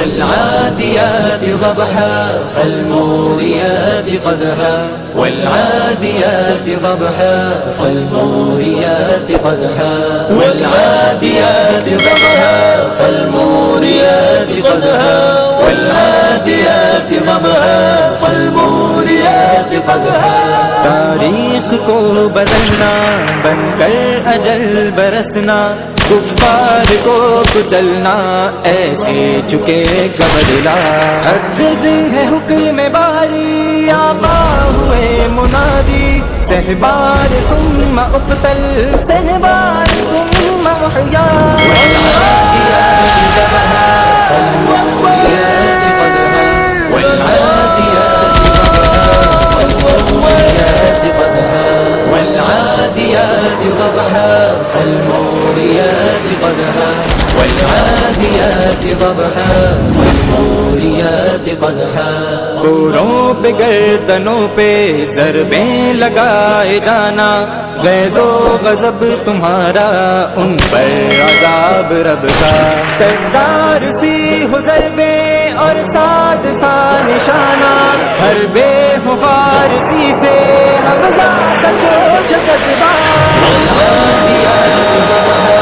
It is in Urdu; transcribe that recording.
والعاديات ضبحا فالموريات قدحا والعاديات ضبحا فالموريات قدحا والعاديات ضبحا فالموريات قدحا والعاديات ضبحا فالموريات قدحا تاریخ کو بدلنا بن کر اجل برسنا کفار کو کچلنا ایسے چکے کا بدلا عرض ہے حکم باری آقا ہوئے منادی سہبار ثم اقتل سہبار ثم احیا والعادیات ضبحا فالموريات قدحا والعاديات والعاديات ضبحا فالموريات قدحا والعاديات ضبحا فالموريات قدحا کوروں پہ گردنوں پہ ضربیں لگائے جانا غیظ و غضب تمہارا ان پر عذاب رب کا کرار سی ہو ضربیں اور ساتھ سا نشانہ ہر بے ہو فارسی سے حمزہ سچو شکست والعاديات ضبحا